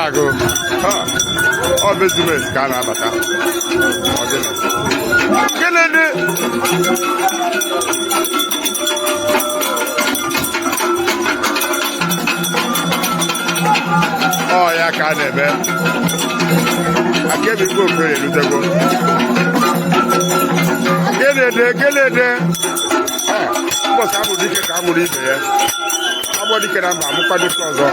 agụ ọ bezumes ka a na-abata gịnị dị ọ ya ka a na-eme aka ebe igwe ofere erutego gịnị ụbọchị amụrụ dike ka a mụrụ ibe ya agbọ dike na mba amụkwa dike ọzọ